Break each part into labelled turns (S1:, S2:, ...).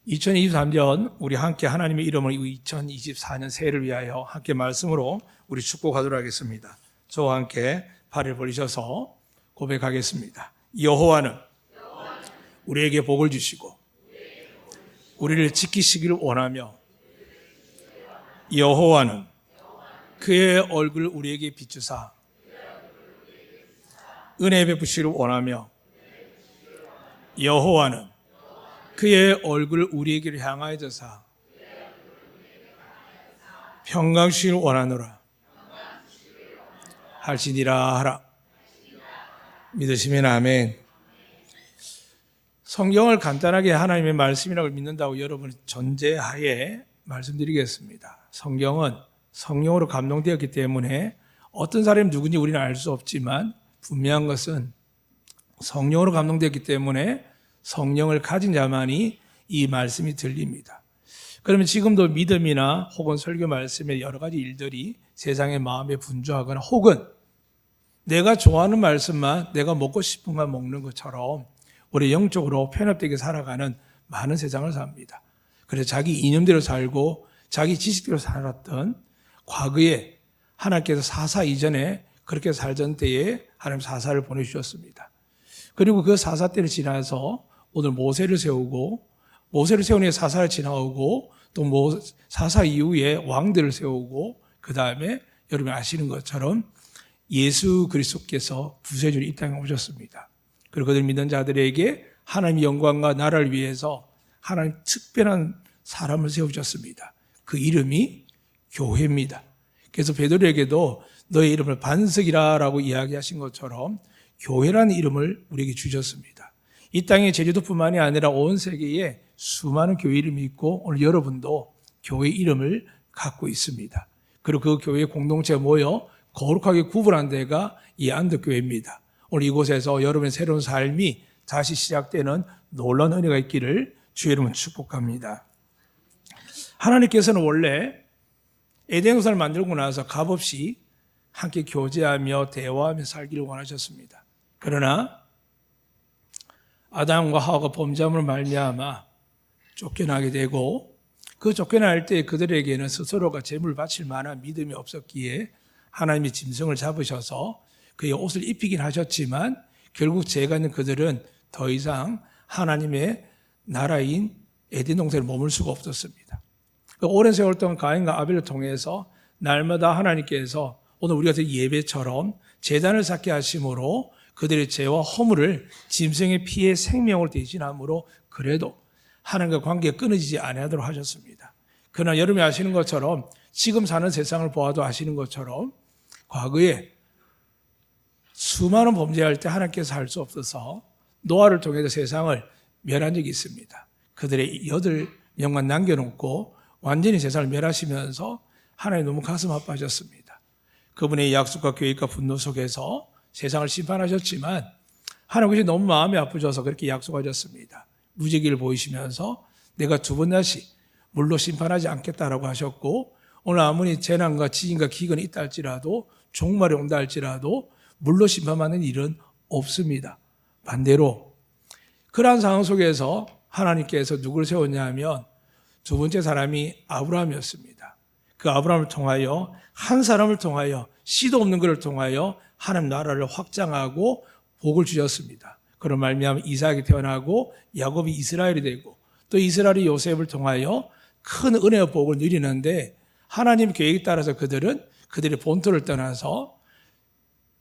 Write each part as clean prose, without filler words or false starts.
S1: 2023년 우리 함께 하나님의 이름으로 2024년 새해를 위하여 함께 말씀으로 우리 축복하도록 하겠습니다. 저와 함께 발을 벌리셔서 고백하겠습니다. 여호와는 우리에게 복을 주시고 우리를 지키시기를 원하며 여호와는 그의 얼굴을 우리에게 비추사 은혜 베푸시기를 원하며 여호와는 그의 얼굴을 우리에게 향하여 드사 평강 주시기를 원하노라 할지니라 하라. 믿으시면 아멘. 성경을 간단하게 하나님의 말씀이라고 믿는다고 여러분 전제하에 말씀드리겠습니다. 성경은 성령으로 감동되었기 때문에 어떤 사람이 누군지 우리는 알 수 없지만 분명한 것은 성령으로 감동되었기 때문에 성령을 가진 자만이 이 말씀이 들립니다. 그러면 지금도 믿음이나 혹은 설교 말씀에 여러 가지 일들이 세상의 마음에 분주하거나 혹은 내가 좋아하는 말씀만 내가 먹고 싶은 것 먹는 것처럼 우리 영적으로 편협되게 살아가는 많은 세상을 삽니다. 그래서 자기 이념대로 살고 자기 지식대로 살았던 과거에 하나님께서 사사 이전에 그렇게 살던 때에 하나님 사사를 보내주셨습니다. 그리고 그 사사 때를 지나서 오늘 모세를 세우고 모세를 세운 후에 사사를 지나오고 또 사사 이후에 왕들을 세우고 그 다음에 여러분이 아시는 것처럼 예수 그리스도께서 구세주로 이 땅에 오셨습니다. 그리고 그들 믿는 자들에게 하나님의 영광과 나라를 위해서 하나님 특별한 사람을 세우셨습니다. 그 이름이 교회입니다. 그래서 베드로에게도 너의 이름을 반석이라고 이야기하신 것처럼 교회라는 이름을 우리에게 주셨습니다. 이 땅의 제주도뿐만이 아니라 온 세계에 수많은 교회 이름이 있고 오늘 여러분도 교회 이름을 갖고 있습니다. 그리고 그 교회 공동체가 모여 거룩하게 구분한 데가 이 안덕교회입니다. 오늘 이곳에서 여러분의 새로운 삶이 다시 시작되는 놀라운 은혜가 있기를 주의 이름으로 축복합니다. 하나님께서는 원래 에덴 동산을 만들고 나서 값없이 함께 교제하며 대화하며 살기를 원하셨습니다. 그러나 아담과 하와가 범죄함으로 말미암아 쫓겨나게 되고 그 쫓겨날 때 그들에게는 스스로가 제물을 바칠 만한 믿음이 없었기에 하나님이 짐승을 잡으셔서 그의 옷을 입히긴 하셨지만 결국 죄가 있는 그들은 더 이상 하나님의 나라인 에덴 동산에 머물 수가 없었습니다. 오랜 세월 동안 가인과 아벨을 통해서 날마다 하나님께서 오늘 우리가 예배처럼 제단을 쌓게 하심으로 그들의 죄와 허물을 짐승의 피의 생명을 대신함으로 그래도 하나님과 관계가 끊어지지 않도록 하셨습니다. 그러나 여러분이 아시는 것처럼 지금 사는 세상을 보아도 아시는 것처럼 과거에 수많은 범죄할 때 하나님께서 할 수 없어서 노아를 통해서 세상을 멸한 적이 있습니다. 그들의 8명만 남겨놓고 완전히 세상을 멸하시면서 하나님 너무 가슴 아파하셨습니다. 그분의 약속과 계획과 분노 속에서 세상을 심판하셨지만 하나님께서 너무 마음이 아프셔서 그렇게 약속하셨습니다. 무지개를 보이시면서 내가 두 번 다시 물로 심판하지 않겠다라고 하셨고 오늘 아무리 재난과 지진과 기근이 있다 할지라도 종말이 온다 할지라도 물로 심판하는 일은 없습니다. 반대로 그러한 상황 속에서 하나님께서 누구를 세웠냐 하면 두 번째 사람이 아브라함이었습니다. 그 아브라함을 통하여 한 사람을 통하여 씨도 없는 그를 통하여 하나님 나라를 확장하고 복을 주셨습니다. 그런 말미암아 이삭이 태어나고 야곱이 이스라엘이 되고 또 이스라엘이 요셉을 통하여 큰 은혜와 복을 누리는데 하나님 계획에 따라서 그들의 본토를 떠나서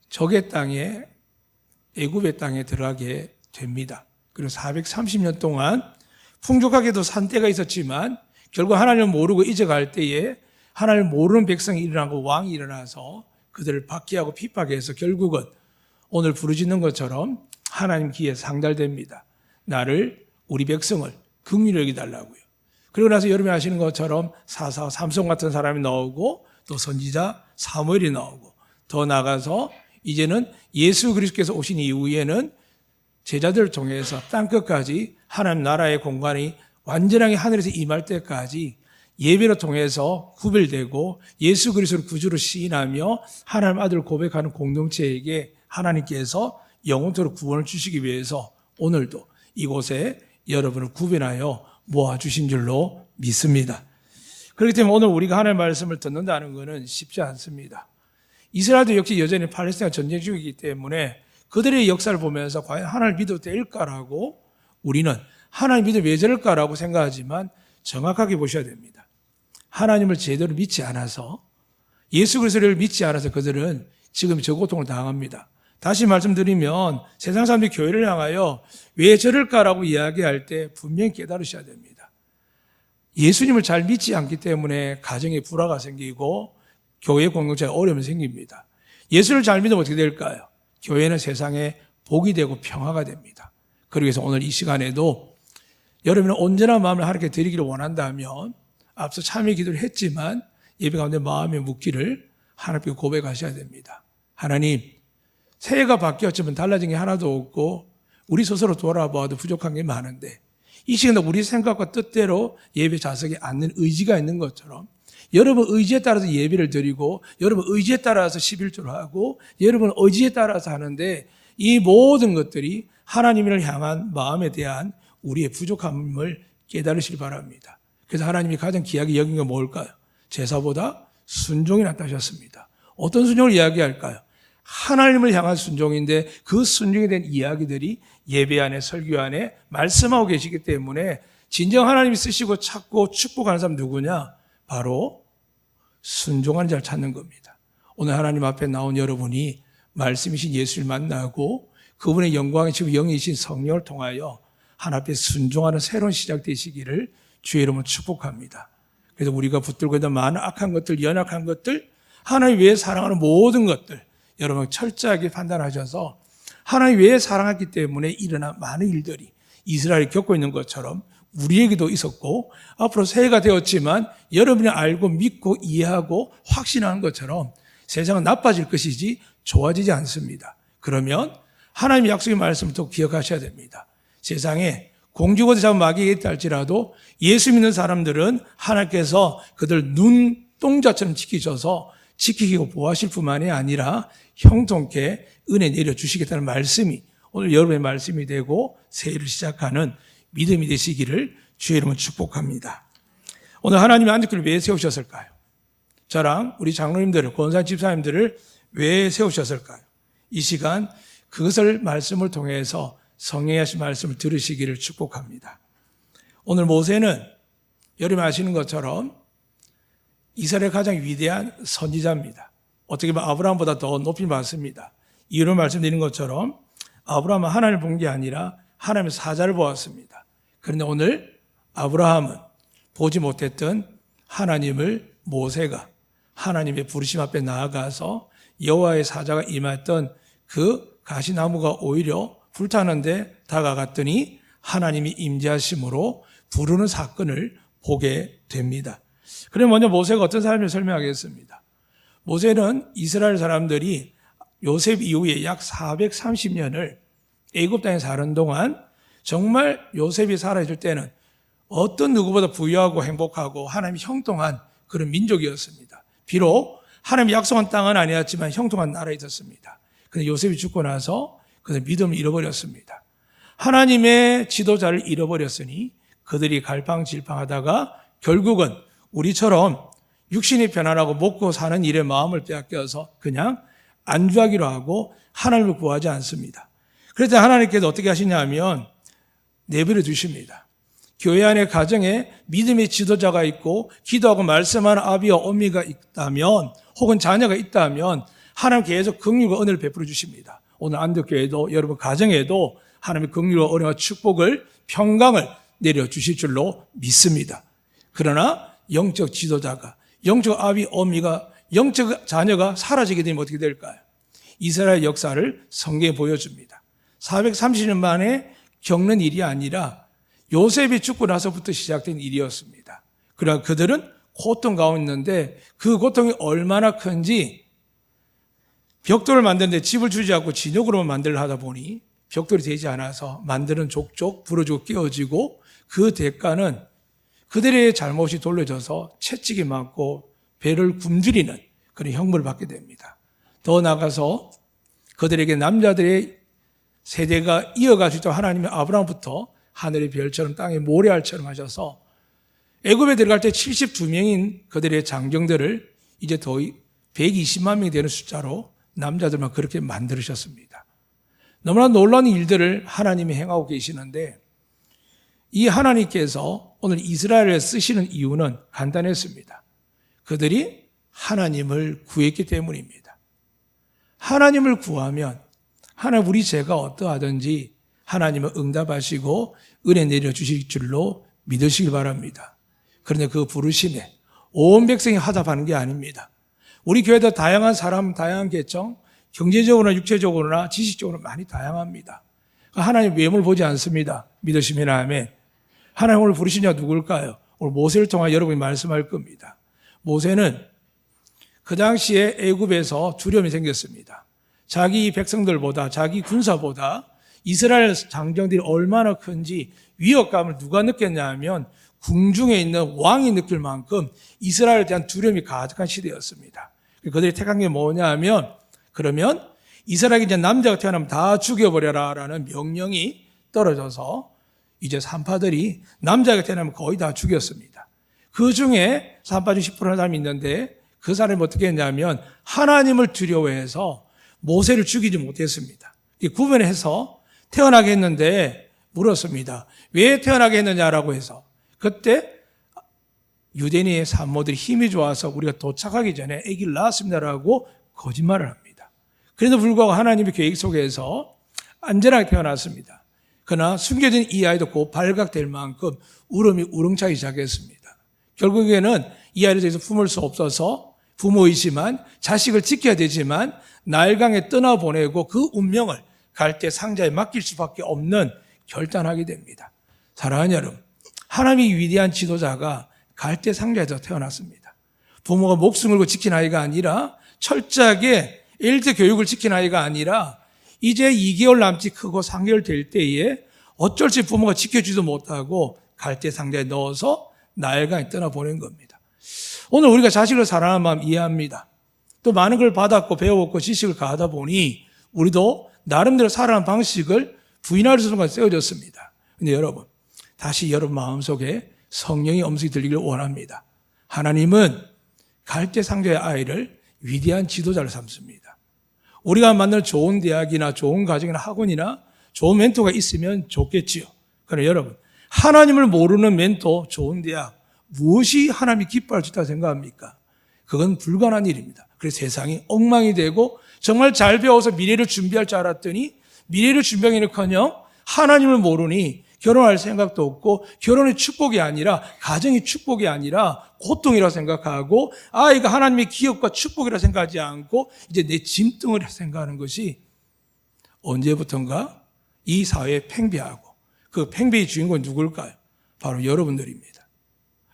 S1: 적의 땅에 애굽의 땅에 들어가게 됩니다. 그리고 430년 동안 풍족하게도 산 때가 있었지만 결국 하나님을 모르고 잊어갈 때에 하나님을 모르는 백성이 일어나고 왕이 일어나서 그들을 박해하고 핍박해서 결국은 오늘 부르짖는 것처럼 하나님 귀에 상달됩니다. 나를 우리 백성을 긍휼히 여기달라고요. 그리고 나서 여러분이 아시는 것처럼 사사 삼손 같은 사람이 나오고 또 선지자 사무엘이 나오고 더 나아가서 이제는 예수 그리스도께서 오신 이후에는 제자들을 통해서 땅끝까지 하나님 나라의 공간이 완전하게 하늘에서 임할 때까지 예배를 통해서 구별되고 예수 그리스도를 구주로 시인하며 하나님 아들을 고백하는 공동체에게 하나님께서 영원토록 구원을 주시기 위해서 오늘도 이곳에 여러분을 구별하여 모아주신 줄로 믿습니다. 그렇기 때문에 오늘 우리가 하나님의 말씀을 듣는다는 것은 쉽지 않습니다. 이스라엘도 역시 여전히 팔레스타인 전쟁 중이기 때문에 그들의 역사를 보면서 과연 하나님을 믿어도 될까라고 우리는 하나님 믿으면 왜 저럴까라고 생각하지만 정확하게 보셔야 됩니다. 하나님을 제대로 믿지 않아서 예수 그리스도를 믿지 않아서 그들은 지금 저 고통을 당합니다. 다시 말씀드리면 세상 사람들이 교회를 향하여 왜 저럴까라고 이야기할 때 분명히 깨달으셔야 됩니다. 예수님을 잘 믿지 않기 때문에 가정에 불화가 생기고 교회 공동체에 어려움이 생깁니다. 예수를 잘 믿으면 어떻게 될까요? 교회는 세상에 복이 되고 평화가 됩니다. 그러기 위해서 오늘 이 시간에도 여러분은 온전한 마음을 하나님께 드리기를 원한다면 앞서 참여 기도를 했지만 예배 가운데 마음에 묻기를 하나님께 고백하셔야 됩니다. 하나님, 새해가 바뀌었지만 달라진 게 하나도 없고 우리 스스로 돌아보아도 부족한 게 많은데 이 시간에 우리 생각과 뜻대로 예배 좌석에 앉는 의지가 있는 것처럼 여러분 의지에 따라서 예배를 드리고 여러분 의지에 따라서 11조를 하고 여러분 의지에 따라서 하는데 이 모든 것들이 하나님을 향한 마음에 대한 우리의 부족함을 깨달으시기 바랍니다. 그래서 하나님이 가장 귀하게 여긴 건 뭘까요? 제사보다 순종이 낫다 하셨습니다. 어떤 순종을 이야기할까요? 하나님을 향한 순종인데 그 순종에 대한 이야기들이 예배 안에 설교 안에 말씀하고 계시기 때문에 진정 하나님이 쓰시고 찾고 축복하는 사람 누구냐? 바로 순종하는 자를 찾는 겁니다. 오늘 하나님 앞에 나온 여러분이 말씀이신 예수를 만나고 그분의 영광의 지금 영이신 성령을 통하여 하나님 앞에 순종하는 새로운 시작 되시기를 주의 이름으로 축복합니다. 그래서 우리가 붙들고 있는 많은 악한 것들, 연약한 것들, 하나님 외에 사랑하는 모든 것들 여러분 철저하게 판단하셔서 하나님 외에 사랑했기 때문에 일어난 많은 일들이 이스라엘이 겪고 있는 것처럼 우리에게도 있었고 앞으로 새해가 되었지만 여러분이 알고 믿고 이해하고 확신하는 것처럼 세상은 나빠질 것이지 좋아지지 않습니다. 그러면 하나님의 약속의 말씀을 또 기억하셔야 됩니다. 세상에 공주거지 잡은 마귀가 있다 할지라도 예수 믿는 사람들은 하나님께서 그들 눈동자처럼 지키셔서 지키고 보호하실 뿐만이 아니라 형통케 은혜 내려주시겠다는 말씀이 오늘 여러분의 말씀이 되고 새해를 시작하는 믿음이 되시기를 주의 이름으로 축복합니다. 오늘 하나님이 안식일을 왜 세우셨을까요? 저랑 우리 장로님들을, 권사 집사님들을 왜 세우셨을까요? 이 시간 그것을 말씀을 통해서 성령의 하신 말씀을 들으시기를 축복합니다. 오늘 모세는 여러분이 아시는 것처럼 이스라엘 가장 위대한 선지자입니다. 어떻게 보면 아브라함보다 더 높이 받습니다. 이유로 말씀드린 것처럼 아브라함은 하나님을 본 게 아니라 하나님의 사자를 보았습니다. 그런데 오늘 아브라함은 보지 못했던 하나님을 모세가 하나님의 부르심 앞에 나아가서 여호와의 사자가 임했던 그 가시나무가 오히려 불타는데 다가갔더니 하나님이 임재하심으로 부르는 사건을 보게 됩니다. 그럼 먼저 모세가 어떤 사람인지 설명하겠습니다. 모세는 이스라엘 사람들이 요셉 이후에 약 430년을 애굽 땅에 사는 동안 정말 요셉이 살아있을 때는 어떤 누구보다 부유하고 행복하고 하나님이 형통한 그런 민족이었습니다. 비록 하나님이 약속한 땅은 아니었지만 형통한 나라에 있었습니다. 그런데 요셉이 죽고 나서 그들 믿음을 잃어버렸습니다. 하나님의 지도자를 잃어버렸으니 그들이 갈팡질팡하다가 결국은 우리처럼 육신이 편안하고 먹고 사는 일에 마음을 빼앗겨서 그냥 안주하기로 하고 하나님을 구하지 않습니다. 그래서 하나님께서 어떻게 하시냐면 내버려 두십니다. 교회 안에 가정에 믿음의 지도자가 있고 기도하고 말씀하는 아비와 어미가 있다면 혹은 자녀가 있다면 하나님 계속 긍휼과 은혜를 베풀어 주십니다. 오늘 안덕교회도 여러분 가정에도 하나님의 긍휼과 은혜와 축복을 평강을 내려주실 줄로 믿습니다. 그러나 영적 지도자가 영적 아비 어미가 영적 자녀가 사라지게 되면 어떻게 될까요? 이스라엘 역사를 성경에 보여줍니다. 430년 만에 겪는 일이 아니라 요셉이 죽고 나서부터 시작된 일이었습니다. 그러나 그들은 고통 가운데 있는데 그 고통이 얼마나 큰지 벽돌을 만드는데 집을 주지 않고 진흙으로만 만들려 하다 보니 벽돌이 되지 않아서 만드는 족족 부러지고 깨어지고 그 대가는 그들의 잘못이 돌려져서 채찍이 맞고 배를 굶주리는 그런 형벌을 받게 됩니다. 더 나아가서 그들에게 남자들의 세대가 이어갈 수 있도록 하나님이 아브라함부터 하늘의 별처럼 땅의 모래알처럼 하셔서 애굽에 들어갈 때 72명인 그들의 장정들을 이제 더 120만 명이 되는 숫자로 남자들만 그렇게 만들으셨습니다. 너무나 놀라운 일들을 하나님이 행하고 계시는데 이 하나님께서 오늘 이스라엘을 쓰시는 이유는 간단했습니다. 그들이 하나님을 구했기 때문입니다. 하나님을 구하면 하나님 우리 죄가 어떠하든지 하나님은 응답하시고 은혜 내려주실 줄로 믿으시길 바랍니다. 그런데 그 부르심에 온 백성이 화답하는 게 아닙니다. 우리 교회도 다양한 사람, 다양한 계층, 경제적으로나 육체적으로나 지식적으로 많이 다양합니다. 하나님 외모를 보지 않습니다. 믿으시면 아멘. 하나님 오늘 부르신 자가 누굴까요? 오늘 모세를 통해 여러분이 말씀할 겁니다. 모세는 그 당시에 애굽에서 두려움이 생겼습니다. 자기 백성들보다 자기 군사보다 이스라엘 장정들이 얼마나 큰지 위협감을 누가 느꼈냐 하면 궁중에 있는 왕이 느낄 만큼 이스라엘에 대한 두려움이 가득한 시대였습니다. 그들이 택한 게 뭐냐 하면 그러면 이스라엘에 이제 남자가 태어나면 다 죽여버려라 라는 명령이 떨어져서 이제 산파들이 남자가 태어나면 거의 다 죽였습니다. 그 중에 산파 중 10%의 사람이 있는데 그 사람이 어떻게 했냐면 하나님을 두려워해서 모세를 죽이지 못했습니다. 구분해서 태어나게 했는데 물었습니다. 왜 태어나게 했느냐라고 해서 그때 유대인의 산모들이 힘이 좋아서 우리가 도착하기 전에 아기를 낳았습니다라고 거짓말을 합니다. 그래도 불구하고 하나님의 계획 속에서 안전하게 태어났습니다. 그러나 숨겨진 이 아이도 곧 발각될 만큼 울음이 우렁차기 시작했습니다. 결국에는 이 아이를 저기서 품을 수 없어서 부모이지만 자식을 지켜야 되지만 나일강에 떠나보내고 그 운명을 갈대 상자에 맡길 수밖에 없는 결단하게 됩니다. 사랑하는 여러분, 하나님의 위대한 지도자가 갈대 상자에서 태어났습니다. 부모가 목숨 걸고 지킨 아이가 아니라 철저하게 엘드 교육을 지킨 아이가 아니라 이제 2개월 남짓 크고 3개월 될 때에 어쩔 수 없이 부모가 지켜주지도 못하고 갈대 상자에 넣어서 나일강에 떠나보낸 겁니다. 오늘 우리가 자식을 사랑하는 마음 이해합니다. 또 많은 걸 받았고 배웠고 지식을 가하다 보니 우리도 나름대로 살아가는 방식을 부인할 수가 세워졌습니다. 근데 여러분, 다시 여러분 마음속에 성령의 음성이 들리기를 원합니다. 하나님은 갈대 상자의 아이를 위대한 지도자를 삼습니다. 우리가 만날 좋은 대학이나 좋은 가정이나 학원이나 좋은 멘토가 있으면 좋겠지요. 그러나 여러분, 하나님을 모르는 멘토, 좋은 대학, 무엇이 하나님이 기뻐할 수 있다고 생각합니까? 그건 불가능한 일입니다. 그래서 세상이 엉망이 되고 정말 잘 배워서 미래를 준비할 줄 알았더니 미래를 준비하기는커녕 하나님을 모르니 결혼할 생각도 없고 결혼이 축복이 아니라 가정이 축복이 아니라 고통이라고 생각하고 아이가 하나님의 기업과 축복이라고 생각하지 않고 이제 내 짐덩어리라고 생각하는 것이 언제부턴가 이 사회에 팽배하고 그 팽배의 주인공은 누굴까요? 바로 여러분들입니다.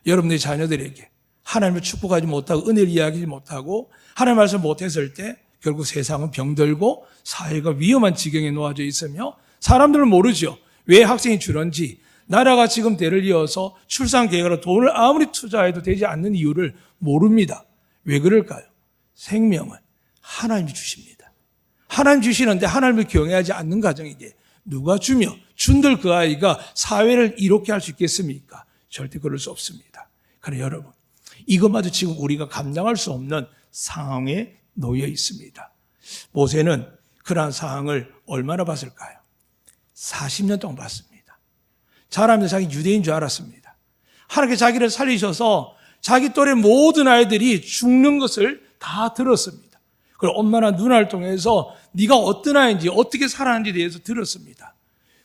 S1: 여러분들의 자녀들에게 하나님을 축복하지 못하고 은혜를 이야기하지 못하고 하나님 말씀을 못했을 때 결국 세상은 병들고 사회가 위험한 지경에 놓아져 있으며 사람들은 모르죠. 왜 학생이 줄었는지, 나라가 지금 대를 이어서 출산 계획으로 돈을 아무리 투자해도 되지 않는 이유를 모릅니다. 왜 그럴까요? 생명은 하나님이 주십니다. 하나님 주시는데 하나님을 경외하지 않는 가정에게 누가 주며 준들 그 아이가 사회를 이롭게 할 수 있겠습니까? 절대 그럴 수 없습니다. 그러나 여러분, 이것마저 지금 우리가 감당할 수 없는 상황에 놓여 있습니다. 모세는 그러한 상황을 얼마나 봤을까요? 40년 동안 봤습니다. 자라면서 자기 유대인 줄 알았습니다. 하나님께 자기를 살리셔서 자기 또래 모든 아이들이 죽는 것을 다 들었습니다. 그리고 엄마나 누나를 통해서 네가 어떤 아이인지 어떻게 살아는지에 대해서 들었습니다.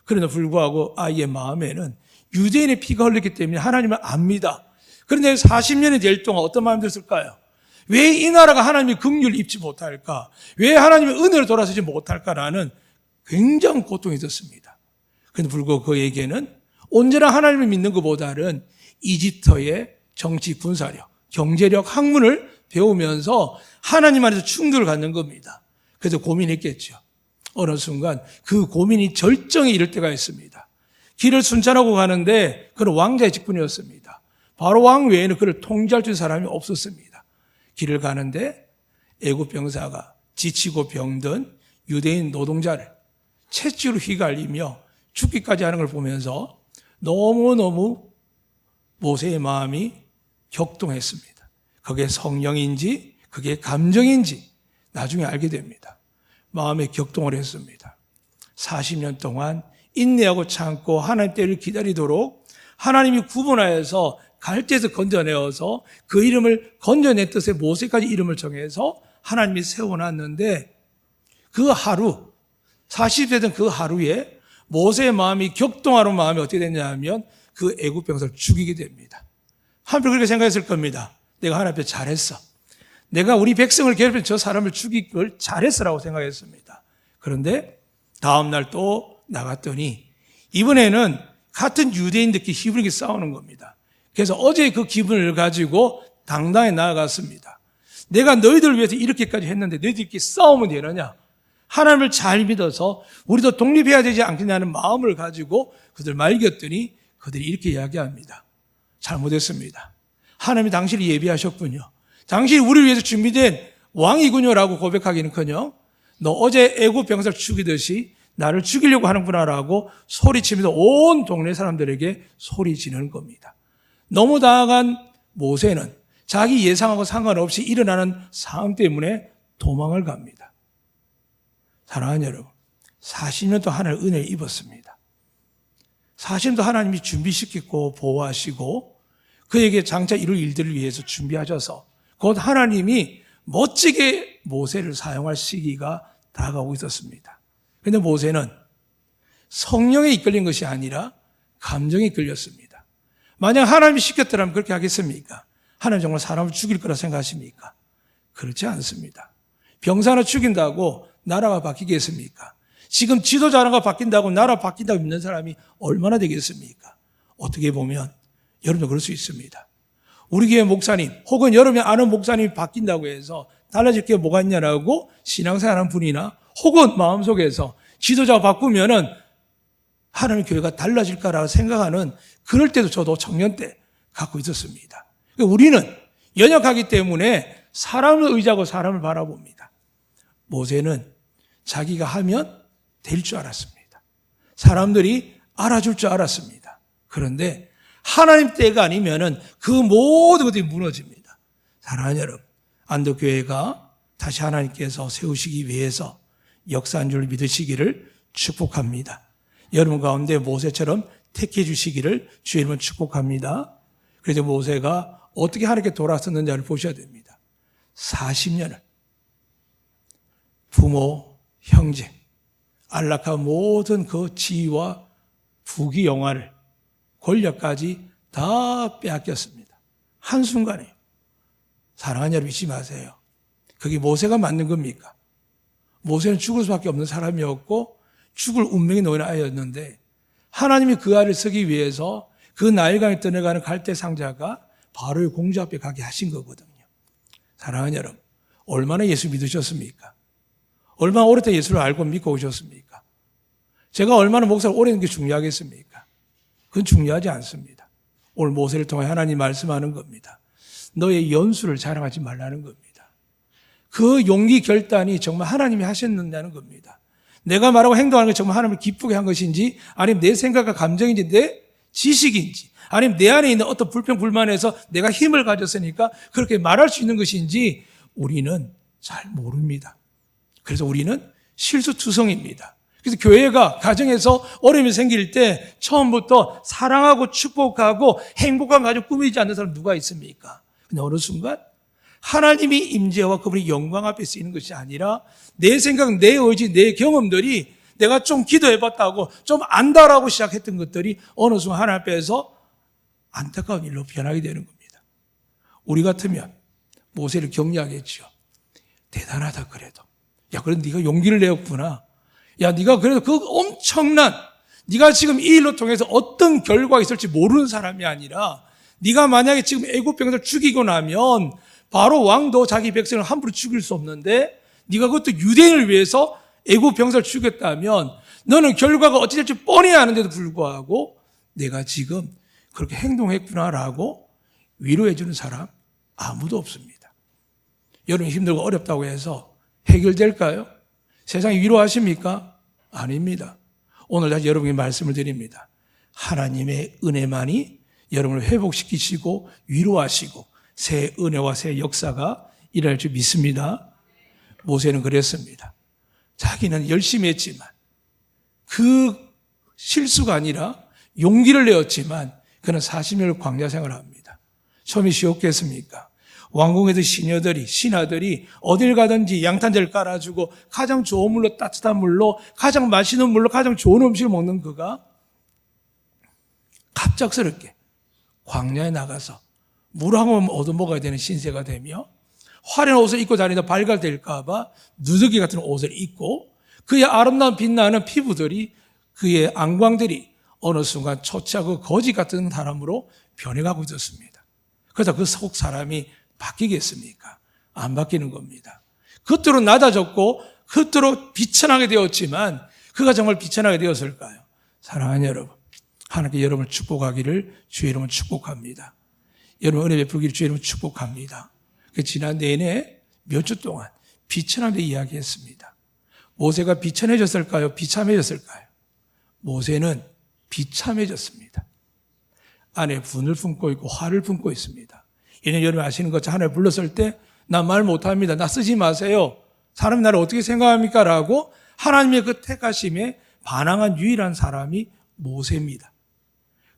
S1: 그러나 불구하고 아이의 마음에는 유대인의 피가 흘렀기 때문에 하나님을 압니다. 그런데 40년이 될 동안 어떤 마음이 들었을까요? 왜 이 나라가 하나님의 긍휼을 입지 못할까? 왜 하나님의 은혜를 돌아서지 못할까라는 굉장한 고통이 있었습니다. 그런데 불구하고 그에게는 언제나 하나님을 믿는 것보다는 이집트의 정치, 군사력, 경제력, 학문을 배우면서 하나님 안에서 충돌을 갖는 겁니다. 그래서 고민했겠죠. 어느 순간 그 고민이 절정에 이를 때가 있습니다. 길을 순찰하고 가는데 그는 왕자의 직분이었습니다. 바로 왕 외에는 그를 통제할 수 있는 사람이 없었습니다. 길을 가는데 애굽 병사가 지치고 병든 유대인 노동자를 채찍으로 휘갈리며 죽기까지 하는 걸 보면서 너무너무 모세의 마음이 격동했습니다. 그게 성령인지 그게 감정인지 나중에 알게 됩니다. 마음에 격동을 했습니다. 40년 동안 인내하고 참고 하나님 때를 기다리도록 하나님이 구분하여서 갈대에서 건져내어서 그 이름을 건져낸 뜻에 모세까지 이름을 정해서 하나님이 세워놨는데 그 하루 40세 된 그 하루에 모세의 마음이 격동하는 마음이 어떻게 됐냐면 그 애굽 병사를 죽이게 됩니다. 한편 그렇게 생각했을 겁니다. 내가 하나님 앞에 잘했어. 내가 우리 백성을 괴롭힌 저 사람을 죽일 걸 잘했어라고 생각했습니다. 그런데 다음날 또 나갔더니 이번에는 같은 유대인들끼리 히브리끼리 싸우는 겁니다. 그래서 어제 그 기분을 가지고 당당히 나아갔습니다. 내가 너희들을 위해서 이렇게까지 했는데 너희들끼리 싸우면 되느냐? 하나님을 잘 믿어서 우리도 독립해야 되지 않겠냐는 마음을 가지고 그들 말겼더니 그들이 이렇게 이야기합니다. 잘못했습니다. 하나님이 당신을 예비하셨군요. 당신이 우리를 위해서 준비된 왕이군요라고 고백하기는커녕 너 어제 애굽 병사를 죽이듯이 나를 죽이려고 하는구나라고 소리치면서 온 동네 사람들에게 소리지르는 겁니다. 너무 당황한 모세는 자기 예상하고 상관없이 일어나는 상황 때문에 도망을 갑니다. 사랑하는 여러분, 40년 동안 하나님의 은혜를 입었습니다. 40년 동안 하나님이 준비시키고 보호하시고 그에게 장차 이룰 일들을 위해서 준비하셔서 곧 하나님이 멋지게 모세를 사용할 시기가 다가오고 있었습니다. 그런데 모세는 성령에 이끌린 것이 아니라 감정에 이끌렸습니다. 만약 하나님이 시켰더라면 그렇게 하겠습니까? 하나님 정말 사람을 죽일 거라 생각하십니까? 그렇지 않습니다. 병사 하나 죽인다고 나라가 바뀌겠습니까? 지금 지도자 하나가 바뀐다고 나라 바뀐다고 믿는 사람이 얼마나 되겠습니까? 어떻게 보면 여러분도 그럴 수 있습니다. 우리 교회 목사님 혹은 여러분이 아는 목사님이 바뀐다고 해서 달라질 게 뭐가 있냐라고 신앙생활하는 분이나 혹은 마음속에서 지도자가 바꾸면은 하나님 교회가 달라질까라고 생각하는 그럴 때도 저도 청년 때 갖고 있었습니다. 우리는 연약하기 때문에 사람을 의지하고 사람을 바라봅니다. 모세는 자기가 하면 될 줄 알았습니다. 사람들이 알아줄 줄 알았습니다. 그런데 하나님 때가 아니면은 그 모든 것들이 무너집니다. 사랑하는 여러분, 안도교회가 다시 하나님께서 세우시기 위해서 역사한 줄 믿으시기를 축복합니다. 여러분 가운데 모세처럼 택해 주시기를 주의 이름으로 축복합니다. 그래서 모세가 어떻게 하나님께 돌아섰는지를 보셔야 됩니다. 40년을 부모, 형제, 안락한 모든 그 지위와 부귀 영화를 권력까지 다 빼앗겼습니다. 한순간에. 사랑하는 여러분 잊지 마세요. 그게 모세가 만든 겁니까? 모세는 죽을 수밖에 없는 사람이었고 죽을 운명이 놓인 아이였는데 하나님이 그 아이를 쓰기 위해서 그 나일강에 떠내가는 갈대 상자가 바로의 공주 앞에 가게 하신 거거든요. 사랑하는 여러분, 얼마나 예수 믿으셨습니까? 얼마나 오랫동안 예수를 알고 믿고 오셨습니까? 제가 얼마나 목사를 오래 했는 게 중요하겠습니까? 그건 중요하지 않습니다. 오늘 모세를 통해 하나님 말씀하는 겁니다. 너의 연수를 자랑하지 말라는 겁니다. 그 용기 결단이 정말 하나님이 하셨는다는 겁니다. 내가 말하고 행동하는 게 정말 하나님을 기쁘게 한 것인지 아니면 내 생각과 감정인지 내 지식인지 아니면 내 안에 있는 어떤 불평 불만에서 내가 힘을 가졌으니까 그렇게 말할 수 있는 것인지 우리는 잘 모릅니다. 그래서 우리는 실수투성입니다. 그래서 교회가 가정에서 어려움이 생길 때 처음부터 사랑하고 축복하고 행복한 가족 꾸미지 않는 사람 누가 있습니까? 근데 어느 순간 하나님이 임재와 그분의 영광 앞에 쓰이는 것이 아니라 내 생각, 내 의지, 내 경험들이 내가 좀 기도해봤다고 좀 안다라고 시작했던 것들이 어느 순간 하나님 앞에서 안타까운 일로 변하게 되는 겁니다. 우리 같으면 모세를 격려하겠죠. 대단하다 그래도. 야, 그래도 네가 용기를 내었구나. 야, 네가 그래도 그 엄청난 네가 지금 이 일로 통해서 어떤 결과가 있을지 모르는 사람이 아니라 네가 만약에 지금 애굽 병사를 죽이고 나면 바로 왕도 자기 백성을 함부로 죽일 수 없는데 네가 그것도 유대인을 위해서 애굽 병사를 죽였다면 너는 결과가 어찌 될지 뻔히 아는데도 불구하고 내가 지금 그렇게 행동했구나라고 위로해 주는 사람 아무도 없습니다. 여러분 힘들고 어렵다고 해서 해결될까요? 세상이 위로하십니까? 아닙니다. 오늘 다시 여러분에게 말씀을 드립니다. 하나님의 은혜만이 여러분을 회복시키시고 위로하시고 새 은혜와 새 역사가 일어날 줄 믿습니다. 모세는 그랬습니다. 자기는 열심히 했지만 그 실수가 아니라 용기를 내었지만 그는 40년을 광야 생활을 합니다. 처음이 쉬웠겠습니까? 왕궁에서 신하들이 어딜 가든지 양탄자를 깔아주고 가장 좋은 물로, 따뜻한 물로, 가장 맛있는 물로 가장 좋은 음식을 먹는 그가 갑작스럽게 광야에 나가서 물 한 모금 얻어먹어야 되는 신세가 되며 화려한 옷을 입고 다니다 발갈될까 봐 누더기 같은 옷을 입고 그의 아름다운 빛나는 피부들이 그의 안광들이 어느 순간 초췌하고 거지 같은 사람으로 변해가고 있었습니다. 그래서 그 속 사람이 바뀌겠습니까? 안 바뀌는 겁니다. 겉으로 낮아졌고 겉으로 비천하게 되었지만 그가 정말 비천하게 되었을까요? 사랑하는 여러분, 하나님께 여러분을 축복하기를 주의 이름으로 축복합니다. 여러분 은혜 베풀기를 주의 이름으로 축복합니다. 지난 내내 몇 주 동안 비천함에 이야기했습니다. 모세가 비천해졌을까요? 비참해졌을까요? 모세는 비참해졌습니다. 안에 분을 품고 있고 화를 품고 있습니다. 예전 여러분 아시는 것처럼 하나님 불렀을 때 나 말 못합니다. 나 쓰지 마세요. 사람이 나를 어떻게 생각합니까? 라고 하나님의 그 택하심에 반항한 유일한 사람이 모세입니다.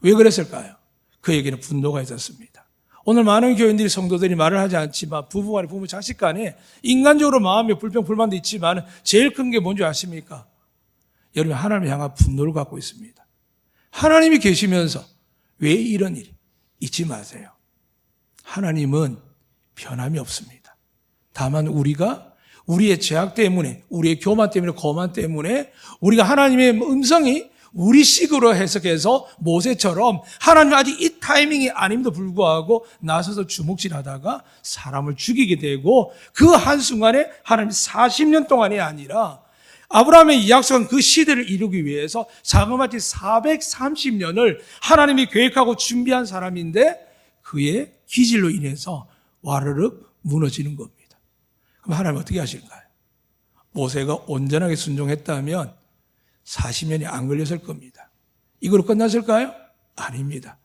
S1: 왜 그랬을까요? 그에게는 분노가 있었습니다. 오늘 많은 교인들이 성도들이 말을 하지 않지만 부부간에 부모 자식 간에 인간적으로 마음에 불평 불만도 있지만 제일 큰 게 뭔지 아십니까? 여러분 하나님을 향한 분노를 갖고 있습니다. 하나님이 계시면서 왜 이런 일이? 잊지 마세요. 하나님은 변함이 없습니다. 다만 우리가 우리의 죄악 때문에, 우리의 교만 때문에, 거만 때문에 우리가 하나님의 음성이 우리 식으로 해석해서 모세처럼 하나님 아직 이 타이밍이 아님에도 불구하고 나서서 주먹질하다가 사람을 죽이게 되고 그 한순간에 하나님 40년 동안이 아니라 아브라함의 약속한 그 시대를 이루기 위해서 자그마치 430년을 하나님이 계획하고 준비한 사람인데 그의 기질로 인해서 와르륵 무너지는 겁니다. 그럼 하나님 어떻게 하실까요? 모세가 온전하게 순종했다면 40년이 안 걸렸을 겁니다. 이걸로 끝났을까요? 아닙니다.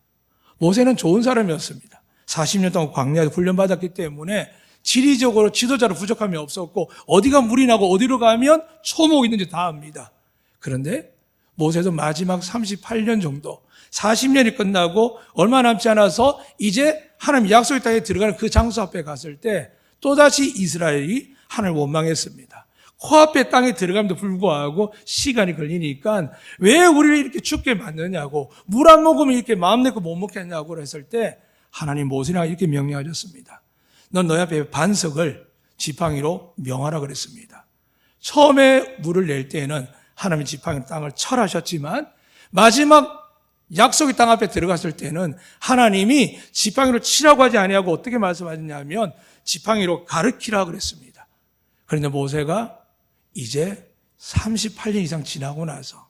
S1: 모세는 좋은 사람이었습니다. 40년 동안 광야에서 훈련받았기 때문에 지리적으로 지도자로 부족함이 없었고 어디가 물이 나고 어디로 가면 초목 있는지 다 압니다. 그런데 모세도 마지막 38년 정도 40년이 끝나고 얼마 남지 않아서 이제 하나님 약속의 땅에 들어가는 그 장소 앞에 갔을 때 또다시 이스라엘이 하나님을 원망했습니다. 코앞에 땅에 들어감에도 불구하고 시간이 걸리니까 왜 우리를 이렇게 춥게 만드냐고 물 안 먹으면 이렇게 마음 내고 못 먹겠냐고 했을 때 하나님 모세랑 이렇게 명령하셨습니다. 넌 너희 앞에 반석을 지팡이로 명하라 그랬습니다. 처음에 물을 낼 때에는 하나님의 지팡이로 땅을 철하셨지만 마지막 약속의 땅 앞에 들어갔을 때는 하나님이 지팡이로 치라고 하지 아니하고 어떻게 말씀하셨냐면 지팡이로 가르치라 그랬습니다. 그런데 모세가 이제 38년 이상 지나고 나서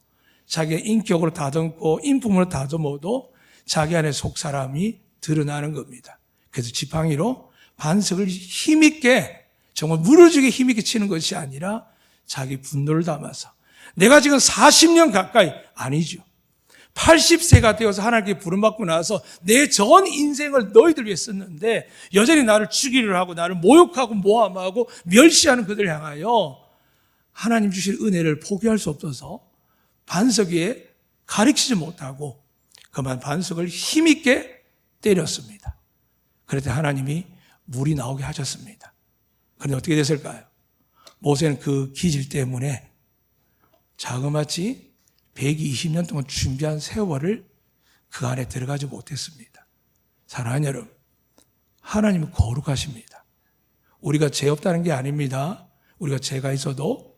S1: 자기가 인격으로 다듬고 인품으로 다듬어도 자기 안에 속 사람이 드러나는 겁니다. 그래서 지팡이로 반석을 힘있게 정말 무너지게 힘있게 치는 것이 아니라 자기 분노를 담아서 내가 지금 40년 가까이 아니죠. 80세가 되어서 하나님께 부름받고 나서 내 전 인생을 너희들 위해 썼는데 여전히 나를 죽이려 하고 나를 모욕하고 모함하고 멸시하는 그들을 향하여 하나님 주실 은혜를 포기할 수 없어서 반석 위에 가르치지 못하고 그만 반석을 힘있게 때렸습니다. 그럴 때 하나님이 물이 나오게 하셨습니다. 그런데 어떻게 됐을까요? 모세는 그 기질 때문에 자그마치 120년 동안 준비한 세월을 그 안에 들어가지 못했습니다. 사랑하는 여러분, 하나님은 거룩하십니다. 우리가 죄 없다는 게 아닙니다. 우리가 죄가 있어도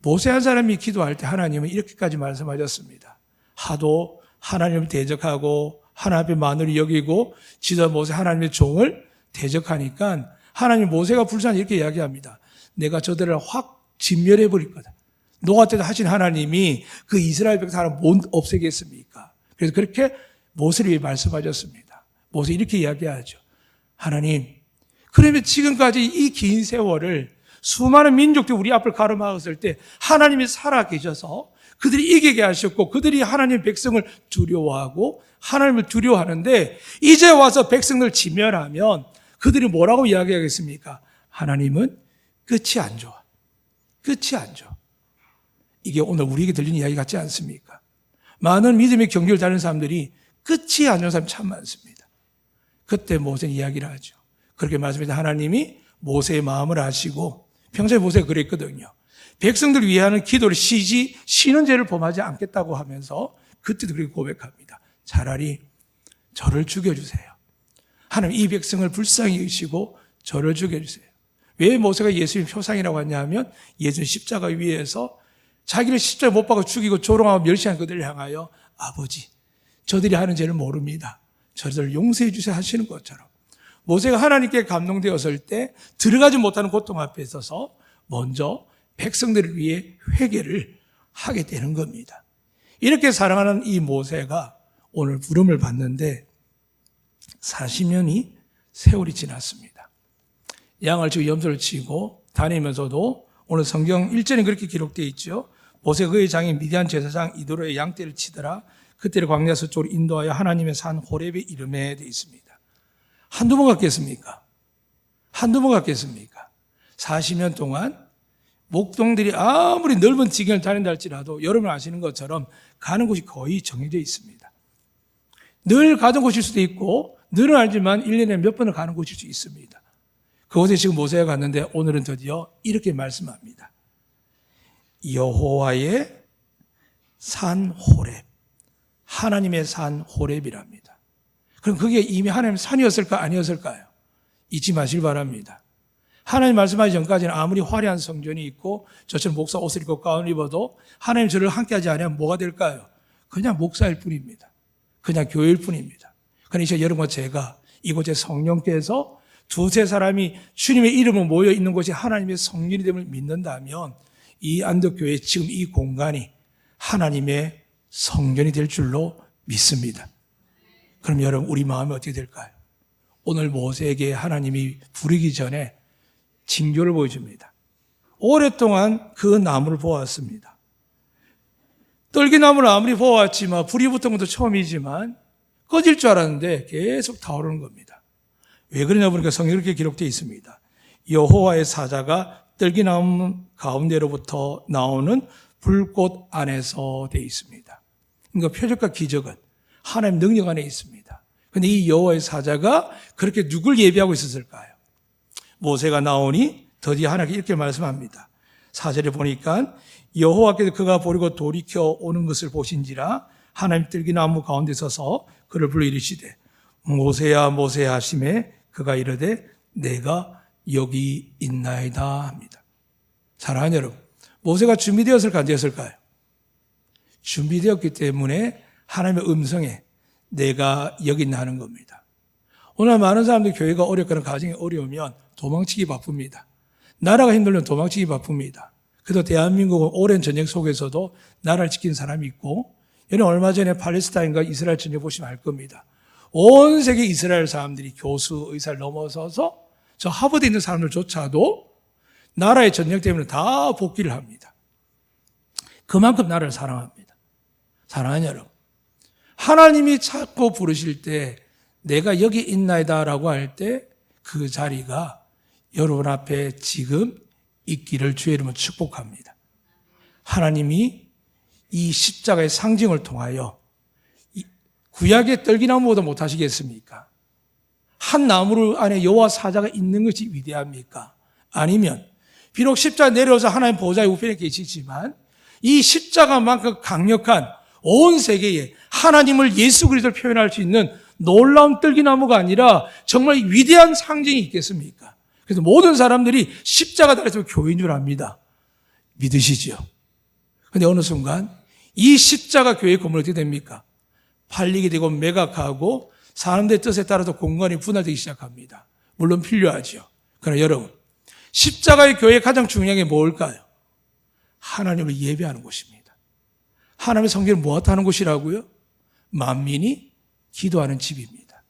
S1: 모세 한 사람이 기도할 때 하나님은 이렇게까지 말씀하셨습니다. 하도 하나님을 대적하고 하나님 앞에 만으로 여기고 지도자 모세 하나님의 종을 대적하니까 하나님 모세가 불쌍히 이렇게 이야기합니다. 내가 저들을 확 진멸해 버릴 거다. 노아 때도 하신 하나님이 그 이스라엘 백성 하나 못 없애겠습니까? 그래서 그렇게 모세를 위해 말씀하셨습니다. 모세 이렇게 이야기하죠. 하나님, 그러면 지금까지 이 긴 세월을 수많은 민족들이 우리 앞을 가로막았을 때 하나님이 살아 계셔서 그들이 이기게 하셨고 그들이 하나님의 백성을 두려워하고 하나님을 두려워하는데 이제 와서 백성들 지멸하면 그들이 뭐라고 이야기하겠습니까? 하나님은 끝이 안 좋아. 끝이 안 좋아. 이게 오늘 우리에게 들리는 이야기 같지 않습니까? 많은 믿음의 경주를 다니는 사람들이 끝이 안 좋은 사람이 참 많습니다. 그때 모세는 이야기를 하죠. 그렇게 말씀해서 하나님이 모세의 마음을 아시고 평소에 모세가 그랬거든요. 백성들 위하는 기도를 쉬는 죄를 범하지 않겠다고 하면서 그때도 그렇게 고백합니다. 차라리 저를 죽여주세요. 하나님 이 백성을 불쌍히 여기시고 저를 죽여주세요. 왜 모세가 예수님 표상이라고 하냐면 예수님 십자가 위에서 자기를 십자가에 못 박아 죽이고 조롱하고 멸시한 그들을 향하여 아버지 저들이 하는 죄를 모릅니다. 저들을 용서해 주세요 하시는 것처럼 모세가 하나님께 감동되었을 때 들어가지 못하는 고통 앞에 있어서 먼저 백성들을 위해 회개를 하게 되는 겁니다. 이렇게 사랑하는 이 모세가 오늘 부름을 받는데 40년이 세월이 지났습니다. 양을 치고 염소를 치고 다니면서도 오늘 성경 1절에 그렇게 기록되어 있죠. 모세가 그의 장인 미디안 제사장 이도로의 양떼를 치더라. 그때를 광야 서쪽으로 인도하여 하나님의 산 호렙에 이름에 되어 있습니다. 한두 번 갔겠습니까? 한두 번 갔겠습니까? 40년 동안 목동들이 아무리 넓은 지경을 다닌다 할지라도 여러분 아시는 것처럼 가는 곳이 거의 정해져 있습니다. 늘 가던 곳일 수도 있고 늘은 알지만 1년에 몇 번을 가는 곳일 수 있습니다. 그곳에 지금 모세가 갔는데 오늘은 드디어 이렇게 말씀합니다. 여호와의 산 호렙, 하나님의 산 호렙이랍니다. 그럼 그게 이미 하나님의 산이었을까 아니었을까요? 잊지 마시길 바랍니다. 하나님 말씀하기 전까지는 아무리 화려한 성전이 있고 저처럼 목사 옷을 입고 가운을 입어도 하나님 저를 함께하지 않으면 뭐가 될까요? 그냥 목사일 뿐입니다. 그냥 교회일 뿐입니다. 그러니 이제 여러분과 제가 이곳에 성령께서 두세 사람이 주님의 이름으로 모여 있는 곳이 하나님의 성전이 됨을 믿는다면 이 안덕교회 지금 이 공간이 하나님의 성전이 될 줄로 믿습니다. 그럼 여러분 우리 마음이 어떻게 될까요? 오늘 모세에게 하나님이 부르기 전에 징조를 보여줍니다. 오랫동안 그 나무를 보았습니다. 떨기나무를 아무리 보았지만 불이 붙은 것도 처음이지만 꺼질 줄 알았는데 계속 타오르는 겁니다. 왜 그러냐 보니까 성경에 이렇게 기록되어 있습니다. 여호와의 사자가 떨기나무 가운데로부터 나오는 불꽃 안에서 되어 있습니다. 그러니까 표적과 기적은 하나님 능력 안에 있습니다. 그런데 이 여호와의 사자가 그렇게 누굴 예비하고 있었을까요? 모세가 나오니 드디어 하나님께 이렇게 말씀합니다. 4절에 보니까 여호와께서 그가 버리고 돌이켜 오는 것을 보신지라 하나님 떨기나무 가운데 서서 그를 불러 이르시되 모세야 모세야 하심에 그가 이르되 내가 여기 있나이다 합니다. 사랑하는 여러분, 모세가 준비되었을까 안 되었을까요? 준비되었기 때문에 하나님의 음성에 내가 여기 있나 하는 겁니다. 오늘 많은 사람들이 교회가 어렵거나 가정이 어려우면 도망치기 바쁩니다. 나라가 힘들면 도망치기 바쁩니다. 그래도 대한민국은 오랜 전쟁 속에서도 나라를 지킨 사람이 있고 여러분 얼마 전에 팔레스타인과 이스라엘 전쟁 보시면 알 겁니다. 온 세계 이스라엘 사람들이 교수, 의사를 넘어서서 저 하버드에 있는 사람들조차도 나라의 전쟁 때문에 다 복귀를 합니다. 그만큼 나라를 사랑합니다. 사랑하는 여러분, 하나님이 찾고 부르실 때 내가 여기 있나이다 라고 할 때 그 자리가 여러분 앞에 지금 있기를 주의 이름으로 축복합니다. 하나님이 이 십자가의 상징을 통하여 구약의 떨기나무보다 못하시겠습니까? 한 나무 안에 여호와 사자가 있는 것이 위대합니까? 아니면 비록 십자가 내려서 하나님 보좌의 우편에 계시지만 이 십자가만큼 강력한 온 세계에 하나님을 예수 그리스도를 표현할 수 있는 놀라운 떨기나무가 아니라 정말 위대한 상징이 있겠습니까? 그래서 모든 사람들이 십자가 달에서 교회인 줄 압니다. 믿으시죠? 그런데 어느 순간 이 십자가 교회 건물이 어떻게 됩니까? 팔리게 되고 매각하고 사람들의 뜻에 따라서 공간이 분할되기 시작합니다. 물론 필요하죠. 그러나 여러분, 십자가의 교회의 가장 중요한 게 뭘까요? 하나님을 예배하는 곳입니다. 하나님의 성전을 무엇하는 곳이라고요? 만민이 기도하는 집입니다.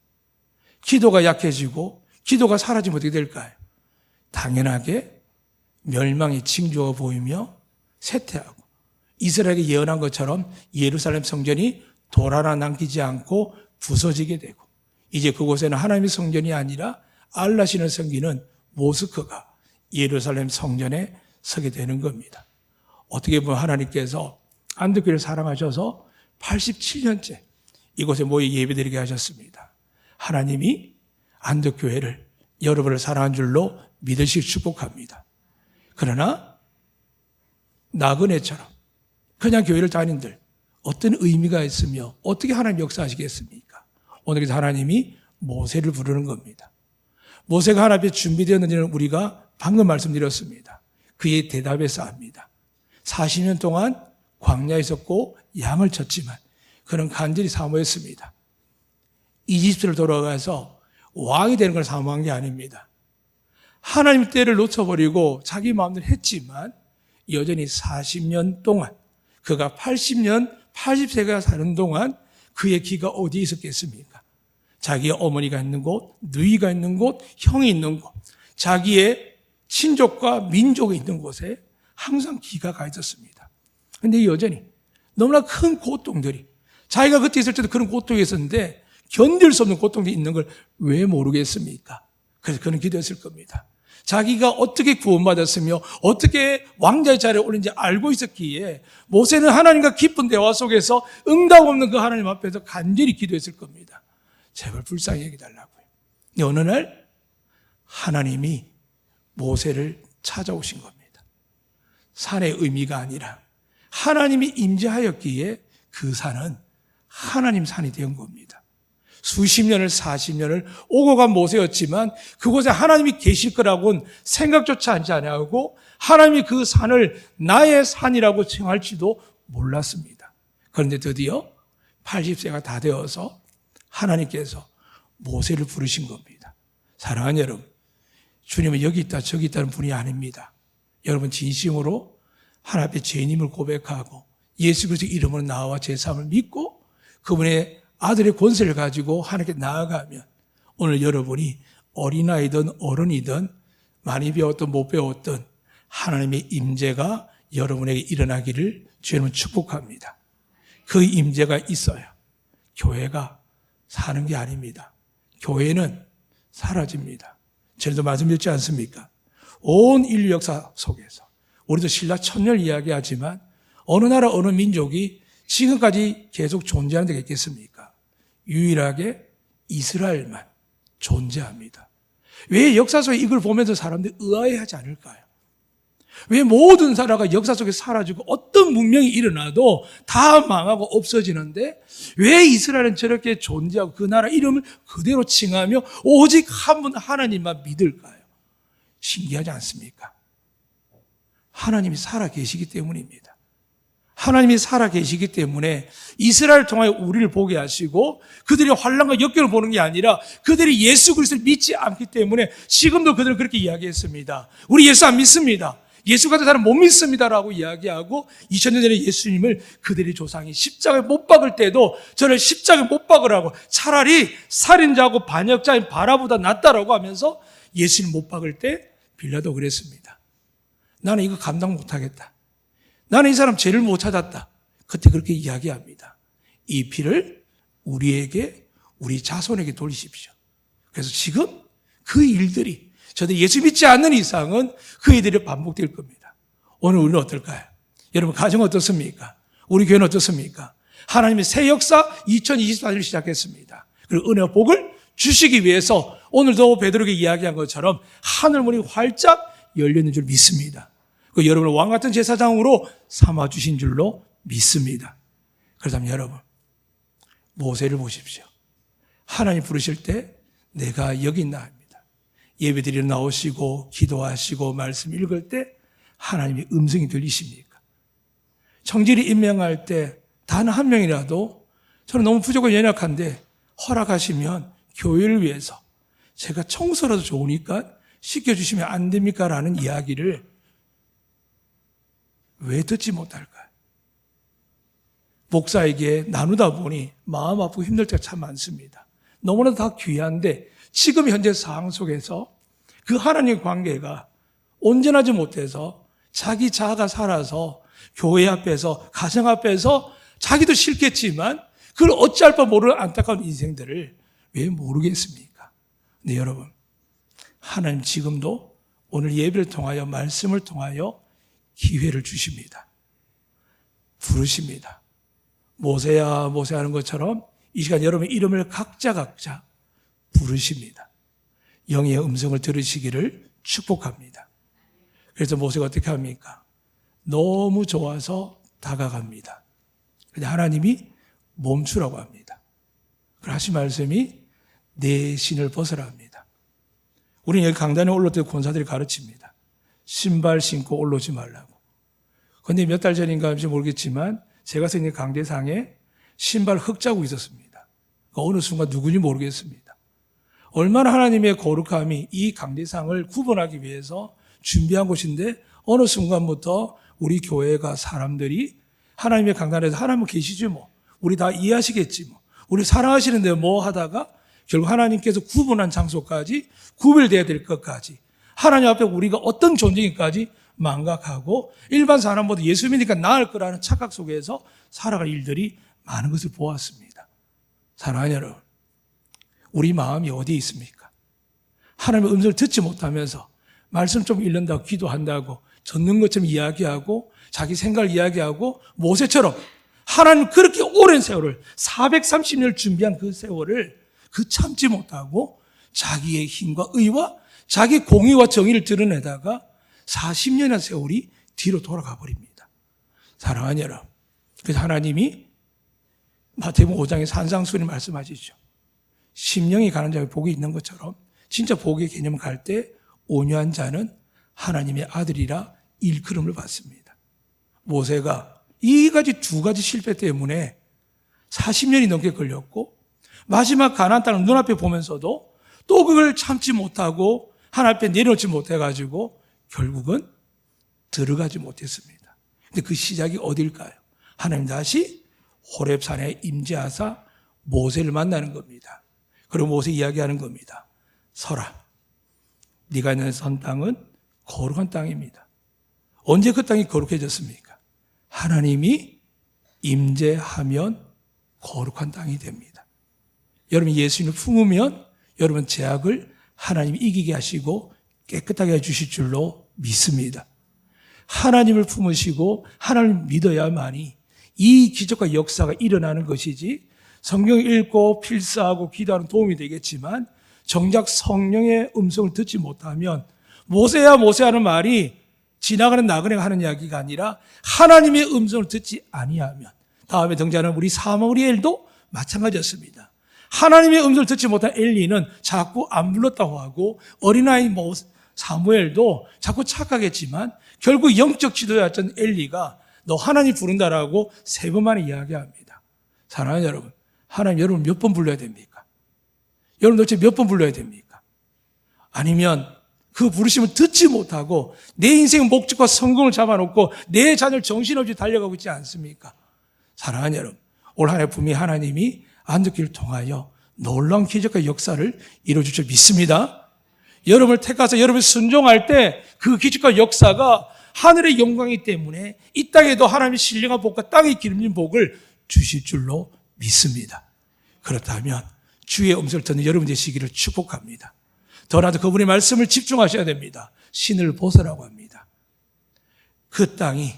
S1: 기도가 약해지고 기도가 사라지면 어떻게 될까요? 당연하게 멸망이 징조가 보이며 쇠퇴하고 이스라엘에게 예언한 것처럼 예루살렘 성전이 돌 하나 남기지 않고 부서지게 되고, 이제 그곳에는 하나님의 성전이 아니라 알라신을 섬기는 모스크가 예루살렘 성전에 서게 되는 겁니다. 어떻게 보면 하나님께서 안독교회를 사랑하셔서 87년째 이곳에 모여 예배드리게 하셨습니다. 하나님이 안독교회를 여러분을 사랑한 줄로 믿으시길 축복합니다. 그러나 나그네처럼 그냥 교회를 다닌들 어떤 의미가 있으며 어떻게 하나님 역사하시겠습니까? 오늘 하나님이 모세를 부르는 겁니다. 모세가 하나님 앞에 준비되었는지는 우리가 방금 말씀드렸습니다. 그의 대답에서 압니다. 40년 동안 광야에 있었고 양을 쳤지만 그는 간절히 사모했습니다. 이집트를 돌아가서 왕이 되는 걸 사모한 게 아닙니다. 하나님 때를 놓쳐버리고 자기 마음대로 했지만 여전히 40년 동안, 그가 80세가 사는 동안 그의 기가 어디에 있었겠습니까? 자기의 어머니가 있는 곳, 누이가 있는 곳, 형이 있는 곳, 자기의 친족과 민족이 있는 곳에 항상 기가 가 있었습니다. 그런데 여전히 너무나 큰 고통들이, 자기가 그때 있을 때도 그런 고통이 있었는데 견딜 수 없는 고통이 있는 걸 왜 모르겠습니까? 그래서 그는 기도했을 겁니다. 자기가 어떻게 구원받았으며 어떻게 왕자의 자리에 올린지 알고 있었기에 모세는 하나님과 깊은 대화 속에서 응답 없는 그 하나님 앞에서 간절히 기도했을 겁니다. 제발 불쌍히 여기달라고요. 근데 어느 날 하나님이 모세를 찾아오신 겁니다. 산의 의미가 아니라 하나님이 임재하였기에 그 산은 하나님 산이 된 겁니다. 수십 년을 40년을 오고 간 모세였지만 그곳에 하나님이 계실 거라고는 생각조차 하지 않고 하나님이 그 산을 나의 산이라고稱할지도 몰랐습니다. 그런데 드디어 80세가 다 되어서 하나님께서 모세를 부르신 겁니다. 사랑하는 여러분, 주님은 여기 있다 저기 있다는 분이 아닙니다. 여러분 진심으로 하나님 앞에 죄인임을 고백하고 예수 그리스도의 이름으로 나와 제사함을 믿고 그분의 아들의 권세를 가지고 하나님께 나아가면 오늘 여러분이 어린아이든 어른이든 많이 배웠든 못 배웠든 하나님의 임재가 여러분에게 일어나기를 주님은 축복합니다. 그 임재가 있어야 교회가 사는 게 아닙니다. 교회는 사라집니다. 전에도 말씀드렸지 않습니까? 온 인류 역사 속에서 우리도 신라 천년을 이야기하지만 어느 나라 어느 민족이 지금까지 계속 존재하는 데가 있겠습니까? 유일하게 이스라엘만 존재합니다. 왜 역사 속에 이걸 보면서 사람들이 의아해하지 않을까요? 왜 모든 나라가 역사 속에 사라지고 어떤 문명이 일어나도 다 망하고 없어지는데 왜 이스라엘은 저렇게 존재하고 그 나라 이름을 그대로 칭하며 오직 한 분 하나님만 믿을까요? 신기하지 않습니까? 하나님이 살아계시기 때문입니다. 하나님이 살아계시기 때문에 이스라엘 통하여 우리를 보게 하시고 그들의 환난과 역경을 보는 게 아니라 그들이 예수 그리스도를 믿지 않기 때문에 지금도 그들은 그렇게 이야기했습니다. 우리 예수 안 믿습니다. 예수 같은 사람 못 믿습니다라고 이야기하고 2000년 전에 예수님을 그들의 조상이 십자가에 못 박을 때도 저를 십자가에 못 박으라고 차라리 살인자하고 반역자인 바라보다 낫다라고 하면서 예수님 못 박을 때 빌라도 그랬습니다. 나는 이거 감당 못하겠다. 나는 이 사람 죄를 못 찾았다. 그때 그렇게 이야기합니다. 이 피를 우리에게, 우리 자손에게 돌리십시오. 그래서 지금 그 일들이 저들 예수 믿지 않는 이상은 그 일들이 반복될 겁니다. 오늘 우리는 어떨까요? 여러분 가정 어떻습니까? 우리 교회는 어떻습니까? 하나님의 새 역사 2024년을 시작했습니다. 그리고 은혜와 복을 주시기 위해서 오늘도 베드로에게 이야기한 것처럼 하늘문이 활짝 열렸는 줄 믿습니다. 그 여러분을 왕같은 제사장으로 삼아주신 줄로 믿습니다. 그렇다면 여러분, 모세를 보십시오. 하나님 부르실 때 내가 여기 있나 합니다. 예배드리러 나오시고 기도하시고 말씀 읽을 때 하나님의 음성이 들리십니까? 청지를 임명할 때 단 한 명이라도 저는 너무 부족하고 연약한데 허락하시면 교회를 위해서 제가 청소라도 좋으니까 시켜주시면 안 됩니까? 라는 이야기를 왜 듣지 못할까요? 목사에게 나누다 보니 마음 아프고 힘들 때가 참 많습니다. 너무나 다 귀한데 지금 현재 상황 속에서 그 하나님의 관계가 온전하지 못해서 자기 자아가 살아서 교회 앞에서, 가정 앞에서 자기도 싫겠지만 그걸 어찌할 바 모르는 안타까운 인생들을 왜 모르겠습니까? 네, 여러분. 하나님 지금도 오늘 예배를 통하여, 말씀을 통하여 기회를 주십니다. 부르십니다. 모세야, 모세 하는 것처럼 이 시간 여러분의 이름을 각자 부르십니다. 영의 음성을 들으시기를 축복합니다. 그래서 모세가 어떻게 합니까? 너무 좋아서 다가갑니다. 근데 하나님이 멈추라고 합니다. 그리고 하신 말씀이 내 신을 벗으라 합니다. 우리는 여기 강단에 올라올 때 권사들이 가르칩니다. 신발 신고 올라오지 말라고. 그런데 몇 달 전인가 모르겠지만 제가 서 있는 강대상에 신발 흙자국이 있었습니다. 어느 순간 누군지 모르겠습니다. 얼마나 하나님의 거룩함이 이 강대상을 구분하기 위해서 준비한 곳인데 어느 순간부터 우리 교회가 사람들이 하나님의 강단에서 하나님은 계시지 뭐. 우리 다 이해하시겠지 뭐. 우리 사랑하시는데 뭐 하다가 결국 하나님께서 구분한 장소까지 구별되어야 될 것까지 하나님 앞에 우리가 어떤 존재인까지 망각하고 일반 사람보다 예수 믿으니까 나을 거라는 착각 속에서 살아갈 일들이 많은 것을 보았습니다. 사랑하는 여러분, 우리 마음이 어디에 있습니까? 하나님의 음성을 듣지 못하면서 말씀 좀 읽는다고 기도한다고 듣는 것처럼 이야기하고 자기 생각을 이야기하고 모세처럼 하나님 그렇게 오랜 세월을 430년을 준비한 그 세월을 참지 못하고 자기의 힘과 의와 자기 공의와 정의를 드러내다가 40년의 세월이 뒤로 돌아가 버립니다. 사랑하는 여러분, 그래서 하나님이 마태복음 5장의 산상수훈에 말씀하시죠. 심령이 가는 자에게 복이 있는 것처럼 진짜 복의 개념을 갈 때 온유한 자는 하나님의 아들이라 일컬음을 받습니다. 모세가 이 두 가지 실패 때문에 40년이 넘게 걸렸고 마지막 가나안 땅을 눈앞에 보면서도 또 그걸 참지 못하고 하나님 앞에 내려놓지 못해가지고 결국은 들어가지 못했습니다. 근데 그 시작이 어딜까요? 하나님 다시 호렙산에 임재하사 모세를 만나는 겁니다. 그리고 모세 이야기하는 겁니다. 서라. 네가 있는 선 땅은 거룩한 땅입니다. 언제 그 땅이 거룩해졌습니까? 하나님이 임재하면 거룩한 땅이 됩니다. 여러분 예수님을 품으면 여러분 죄악을 하나님이 이기게 하시고 깨끗하게 해주실 줄로 믿습니다. 하나님을 품으시고 하나님을 믿어야만이 이 기적과 역사가 일어나는 것이지 성경 읽고 필사하고 기도하는 도움이 되겠지만 정작 성령의 음성을 듣지 못하면 모세야 모세하는 말이 지나가는 나그네가 하는 이야기가 아니라 하나님의 음성을 듣지 아니하면 다음에 등장하는 우리 사무엘도 마찬가지였습니다. 하나님의 음성을 듣지 못한 엘리는 자꾸 안 불렀다고 하고 어린아이 사무엘도 자꾸 착각했지만 결국 영적 지도자였던 엘리가 너 하나님 부른다라고 3번 만에 이야기합니다. 사랑하는 여러분, 하나님 여러분 몇 번 불러야 됩니까? 여러분 도대체 몇 번 불러야 됩니까? 아니면 그 부르심을 듣지 못하고 내 인생의 목적과 성공을 잡아놓고 내 자녀를 정신없이 달려가고 있지 않습니까? 사랑하는 여러분, 올 한 해 분명히 하나님이 안듣기를 통하여 놀라운 기적과 역사를 이루어줄 줄 믿습니다. 여러분을 택하서 여러분이 순종할 때 그 기적과 역사가 하늘의 영광이기 때문에 이 땅에도 하나님의 신령한 복과 땅에 기름진 복을 주실 줄로 믿습니다. 그렇다면 주의 음성을 듣는 여러분 되시기를 축복합니다. 더 나아가 그분의 말씀을 집중하셔야 됩니다. 신을 벗으라고 합니다. 그 땅이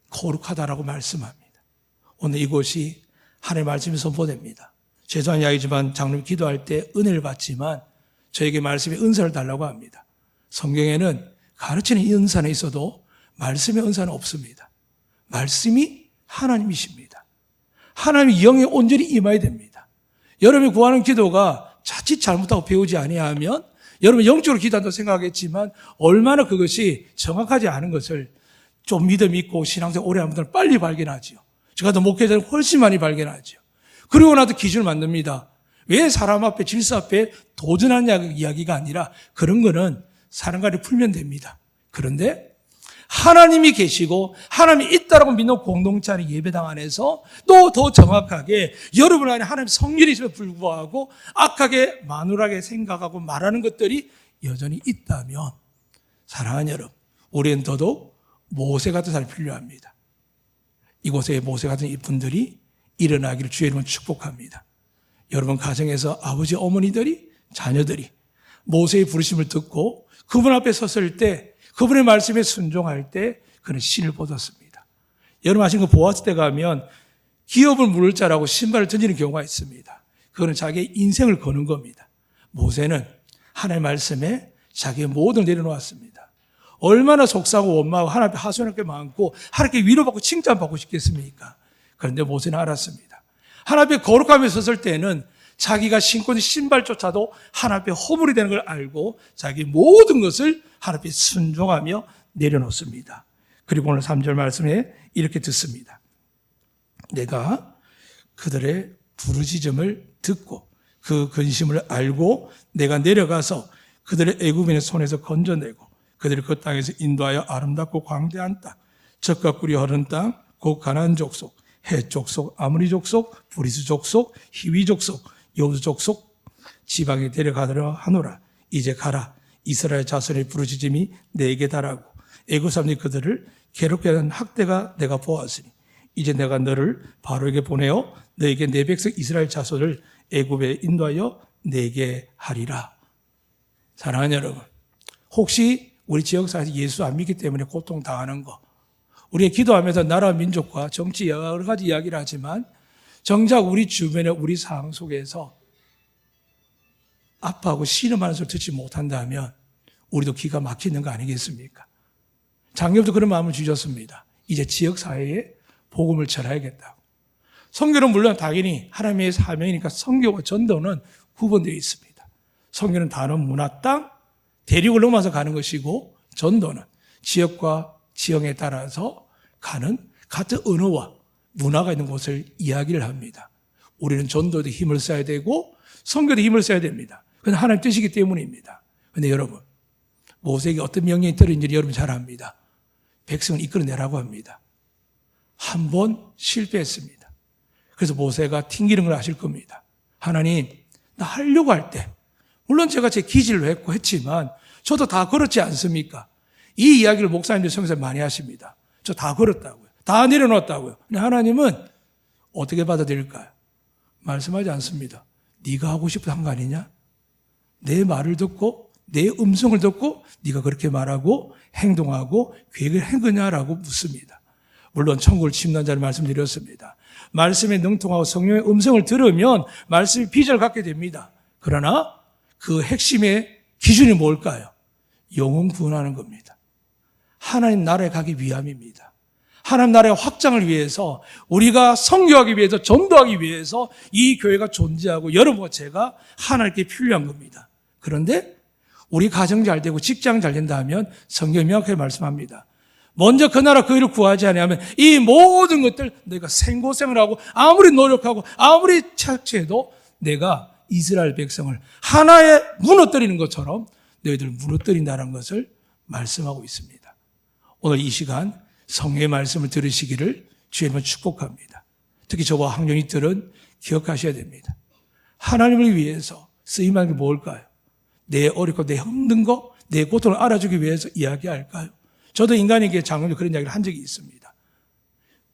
S1: 거룩하다라고 말씀합니다. 오늘 이곳이 하나님의 말씀이 선포됩니다. 죄송한 이야기지만 장로님 기도할 때 은혜를 받지만 저에게 말씀의 은사를 달라고 합니다. 성경에는 가르치는 이 은사는 있어도 말씀의 은사는 없습니다. 말씀이 하나님이십니다. 하나님의 영에 온전히 임해야 됩니다. 여러분이 구하는 기도가 자칫 잘못하고 배우지 아니하면 여러분 영적으로 기도한다고 생각하겠지만 얼마나 그것이 정확하지 않은 것을 좀 믿음 있고 신앙생활 오래 하는 분들은 빨리 발견하지요. 저 같은 목회자는 훨씬 많이 발견하지요. 그리고 나도 기준을 만듭니다. 왜 사람 앞에 질서 앞에 도전하냐 이야기가 아니라 그런 거는 사람과를 풀면 됩니다. 그런데 하나님이 계시고 하나님이 있다라고 믿는 공동체 안의 예배당 안에서 또 더 정확하게 여러분 안에 하나님 성령이 있음에 불구하고 악하게 만울하게 생각하고 말하는 것들이 여전히 있다면 사랑하는 여러분, 우리는 더더욱 모세 같은 사람이 필요합니다. 이곳에 모세 같은 이분들이 일어나기를 주의 이름으로 축복합니다. 여러분 가정에서 아버지 어머니들이 자녀들이 모세의 부르심을 듣고 그분 앞에 섰을 때 그분의 말씀에 순종할 때 그는 신을 벗었습니다. 여러분 아시는 그 보아스 때 가면 기업을 물을 자라고 신발을 던지는 경우가 있습니다. 그거는 자기의 인생을 거는 겁니다. 모세는 하나님의 말씀에 자기의 모든 걸 내려놓았습니다. 얼마나 속상하고 원망하고 하나님 앞에 하소연할 게 많고 하나님께 위로받고 칭찬받고 싶겠습니까? 그런데 모세는 알았습니다. 하나님 앞에 거룩함에 섰을 때는 자기가 신고 있는 신발조차도 하나님 앞에 허물이 되는 걸 알고 자기 모든 것을 하나님 앞에 순종하며 내려놓습니다. 그리고 오늘 3절 말씀에 이렇게 듣습니다. 내가 그들의 부르짖음을 듣고 그 근심을 알고 내가 내려가서 그들의 애굽인의 손에서 건져내고 그들을 그 땅에서 인도하여 아름답고 광대한 땅, 젖과 꿀이 흐르는 땅, 곧 가나안 족속, 헷 족속, 아모리 족속, 브리스 족속, 히위 족속, 여부스 족속 지방에 데려가더라 하노라. 이제 가라. 이스라엘 자손의 부르짖음이 내게 달하고 애굽 사람들이 그들을 괴롭게 하는 학대가 내가 보았으니 이제 내가 너를 바로에게 보내어 너에게 내 백성 이스라엘 자손을 애굽에 인도하여 내게 하리라. 사랑하는 여러분, 혹시 우리 지역사회에서 예수 안 믿기 때문에 고통당하는 거, 우리가 기도하면서 나라 민족과 정치 여러 가지 이야기를 하지만 정작 우리 주변의 우리 상황 속에서 아파하고 신음하는 소리 듣지 못한다면 우리도 기가 막히는 거 아니겠습니까? 작년부터 그런 마음을 주셨습니다. 이제 지역사회에 복음을 전해야겠다고. 선교는 물론 당연히 하나님의 사명이니까 선교와 전도는 구분되어 있습니다. 선교는 다른 문화 땅, 대륙을 넘어서 가는 것이고 전도는 지역과 지형에 따라서 가는 같은 언어와 문화가 있는 곳을 이야기를 합니다. 우리는 전도도 힘을 써야 되고 선교도 힘을 써야 됩니다. 그건 하나님 뜻이기 때문입니다. 그런데 여러분, 모세에게 어떤 명령이 떨어진지 여러분 잘 압니다. 백성을 이끌어내라고 합니다. 한 번 실패했습니다. 그래서 모세가 튕기는 걸 아실 겁니다. 하나님, 나 하려고 할 때, 물론 제가 제 기질로 했고 했지만 저도 다 그렇지 않습니까? 이 이야기를 목사님들 성에서 많이 하십니다. 저 다 걸었다고요. 다 내려놓았다고요. 근데 하나님은 어떻게 받아들일까요? 말씀하지 않습니다. 네가 하고 싶어서 한 거 아니냐? 내 말을 듣고 내 음성을 듣고 네가 그렇게 말하고 행동하고 계획을 한 거냐라고 묻습니다. 물론 천국을 침노한 자를 말씀드렸습니다. 말씀에 능통하고 성령의 음성을 들으면 말씀이 비전을 갖게 됩니다. 그러나 그 핵심의 기준이 뭘까요? 영혼 구원하는 겁니다. 하나님 나라에 가기 위함입니다. 하나님 나라의 확장을 위해서 우리가 선교하기 위해서 전도하기 위해서 이 교회가 존재하고 여러분과 제가 하나님께 필요한 겁니다. 그런데 우리 가정 잘 되고 직장 잘 된다 하면 성경이 명확하게 말씀합니다. 먼저 그 나라 그 일을 구하지 않으면 이 모든 것들 내가 생고생을 하고 아무리 노력하고 아무리 착취해도 내가 이스라엘 백성을 하나에 무너뜨리는 것처럼 너희들 무너뜨린다는 것을 말씀하고 있습니다. 오늘 이 시간 성령의 말씀을 들으시기를 주의 이름으로 축복합니다. 특히 저와 학령이들은 기억하셔야 됩니다. 하나님을 위해서 쓰임한 게 뭘까요? 내 어렵고 내 힘든 거, 내 고통을 알아주기 위해서 이야기할까요? 저도 인간에게 장로님 그런 이야기를 한 적이 있습니다.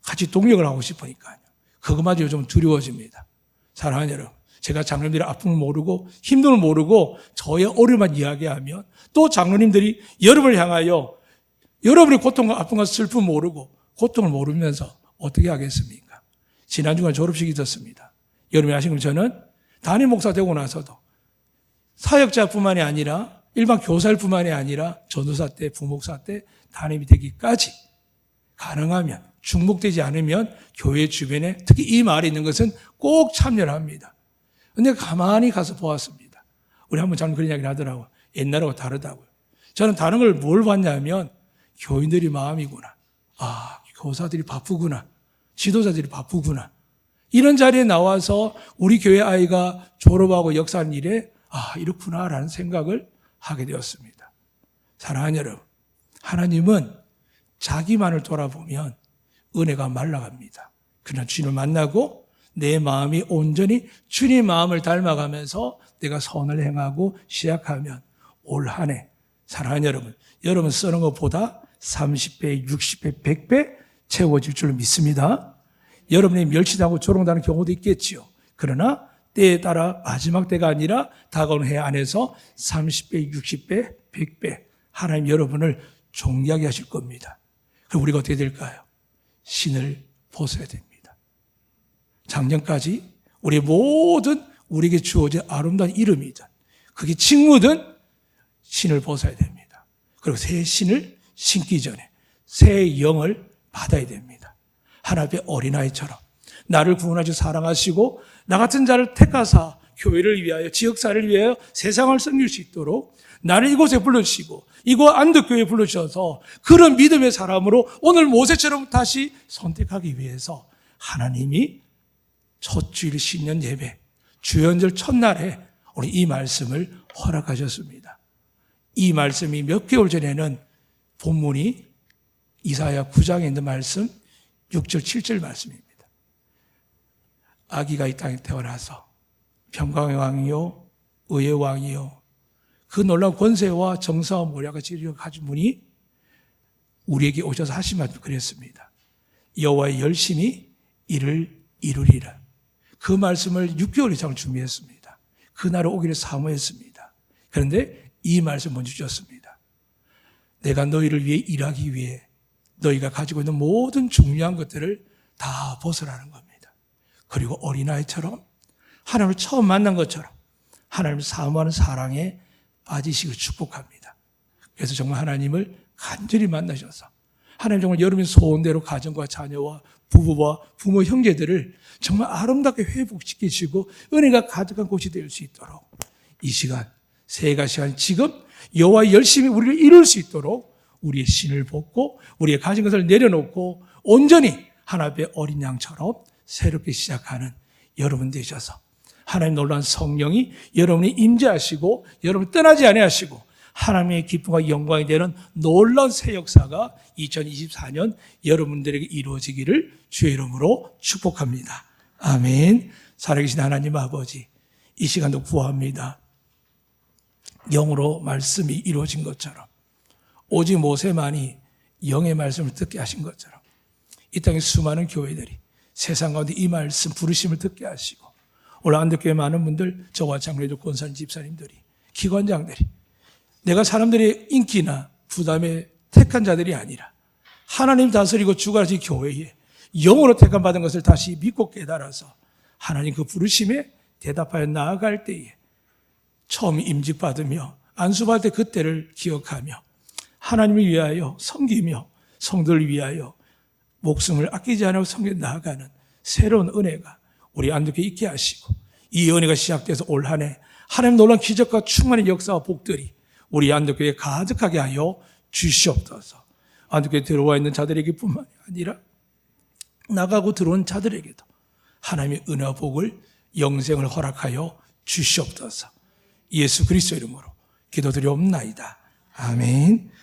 S1: 같이 동력을 하고 싶으니까요. 그것마저 요즘 두려워집니다. 사랑하는 여러분, 제가 장로님들의 아픔을 모르고 힘듦을 모르고 저의 어려움만 이야기하면 또 장로님들이 여러분을 향하여 여러분의 고통과 아픔과 슬픔을 모르고 고통을 모르면서 어떻게 하겠습니까? 지난 주간 졸업식이 있었습니다. 여러분이 아시는 저는 담임 목사 되고 나서도 사역자뿐만이 아니라 일반 교사일 뿐만이 아니라 전도사 때, 부목사 때 담임이 되기까지 가능하면 중복되지 않으면 교회 주변에 특히 이 말이 있는 것은 꼭 참여를 합니다. 근데 가만히 가서 보았습니다. 우리 한번 장로님 그런 이야기를 하더라고요. 옛날하고 다르다고요. 저는 다른 걸 뭘 봤냐면 교인들이 마음이구나. 아, 교사들이 바쁘구나. 지도자들이 바쁘구나. 이런 자리에 나와서 우리 교회 아이가 졸업하고 역사하는 일에 아, 이렇구나라는 생각을 하게 되었습니다. 사랑하는 여러분, 하나님은 자기만을 돌아보면 은혜가 말라갑니다. 그러나 주님을 만나고 내 마음이 온전히 주님 마음을 닮아가면서 내가 선을 행하고 시작하면 올 한 해 사랑하는 여러분, 여러분 쓰는 것보다 30배, 60배, 100배 채워질 줄 믿습니다. 여러분이 멸치당하고 조롱당하는 경우도 있겠지요. 그러나 때에 따라 마지막 때가 아니라 다가오는 해 안에서 30배, 60배, 100배 하나님 여러분을 존귀하게 하실 겁니다. 그럼 우리가 어떻게 될까요? 신을 벗어야 됩니다. 작년까지 우리 모든 우리에게 주어진 아름다운 이름이든 그게 직무든 신을 벗어야 됩니다. 그리고 새 신을 신기 전에 새 영을 받아야 됩니다. 하나님의 어린아이처럼 나를 구원하시고 사랑하시고 나 같은 자를 택하사 교회를 위하여 지역사회를 위하여 세상을 섬길 수 있도록 나를 이곳에 불러주시고 이곳 안덕교회에 불러주셔서 그런 믿음의 사람으로 오늘 모세처럼 다시 선택하기 위해서 하나님이 첫 주일 신년 예배 주연절 첫날에 우리 이 말씀을 허락하셨습니다. 이 말씀이 몇 개월 전에는 본문이 이사야 9장에 있는 말씀 6절 7절 말씀입니다. 아기가 이 땅에 태어나서 평강의 왕이요 의의 왕이요 그 놀라운 권세와 정사와 모략과 지리를 가진 분이 우리에게 오셔서 하신 말씀 그랬습니다. 여호와의 열심히 이를 이루리라. 그 말씀을 6개월 이상 준비했습니다. 그날을 오기를 사모했습니다. 그런데 이 말씀 먼저 주셨습니다. 내가 너희를 위해 일하기 위해 너희가 가지고 있는 모든 중요한 것들을 다 벗어나는 겁니다. 그리고 어린아이처럼 하나님을 처음 만난 것처럼 하나님을 사모하는 사랑에 빠지시길 축복합니다. 그래서 정말 하나님을 간절히 만나셔서 하나님 정말 여러분의 소원대로 가정과 자녀와 부부와 부모 형제들을 정말 아름답게 회복시키시고 은혜가 가득한 곳이 될 수 있도록 이 시간 새해가 시간 지금 여호와 열심히 우리를 이룰 수 있도록 우리의 신을 벗고 우리의 가진 것을 내려놓고 온전히 하나님의 어린 양처럼 새롭게 시작하는 여러분 되셔서 하나님 놀라운 성령이 여러분이 임재하시고 여러분 떠나지 아니하시고 하나님의 기쁨과 영광이 되는 놀라운 새 역사가 2024년 여러분들에게 이루어지기를 주의 이름으로 축복합니다. 아멘. 살아계신 하나님 아버지, 이 시간도 구합니다. 영으로 말씀이 이루어진 것처럼 오직 모세만이 영의 말씀을 듣게 하신 것처럼 이 땅의 수많은 교회들이 세상 가운데 이 말씀 부르심을 듣게 하시고 오늘 안덕교회 많은 분들 저와 장로님들 권사님 집사님들이 기관장들이 내가 사람들의 인기나 부담에 택한 자들이 아니라 하나님 다스리고 주관하신 교회에 영으로 택함 받은 것을 다시 믿고 깨달아서 하나님 그 부르심에 대답하여 나아갈 때에 처음 임직받으며 안수받을 때 그때를 기억하며 하나님을 위하여 섬기며 성도를 위하여 목숨을 아끼지 않고 섬겨 나아가는 새로운 은혜가 우리 안덕교회에 있게 하시고 이 은혜가 시작돼서 올 한 해 하나님 놀라운 기적과 충만한 역사와 복들이 우리 안덕교회에 가득하게 하여 주시옵소서. 안덕교회에 들어와 있는 자들에게 뿐만 아니라 나가고 들어온 자들에게도 하나님의 은혜와 복을 영생을 허락하여 주시옵소서. 예수 그리스도 이름으로 기도드리옵나이다. 아멘.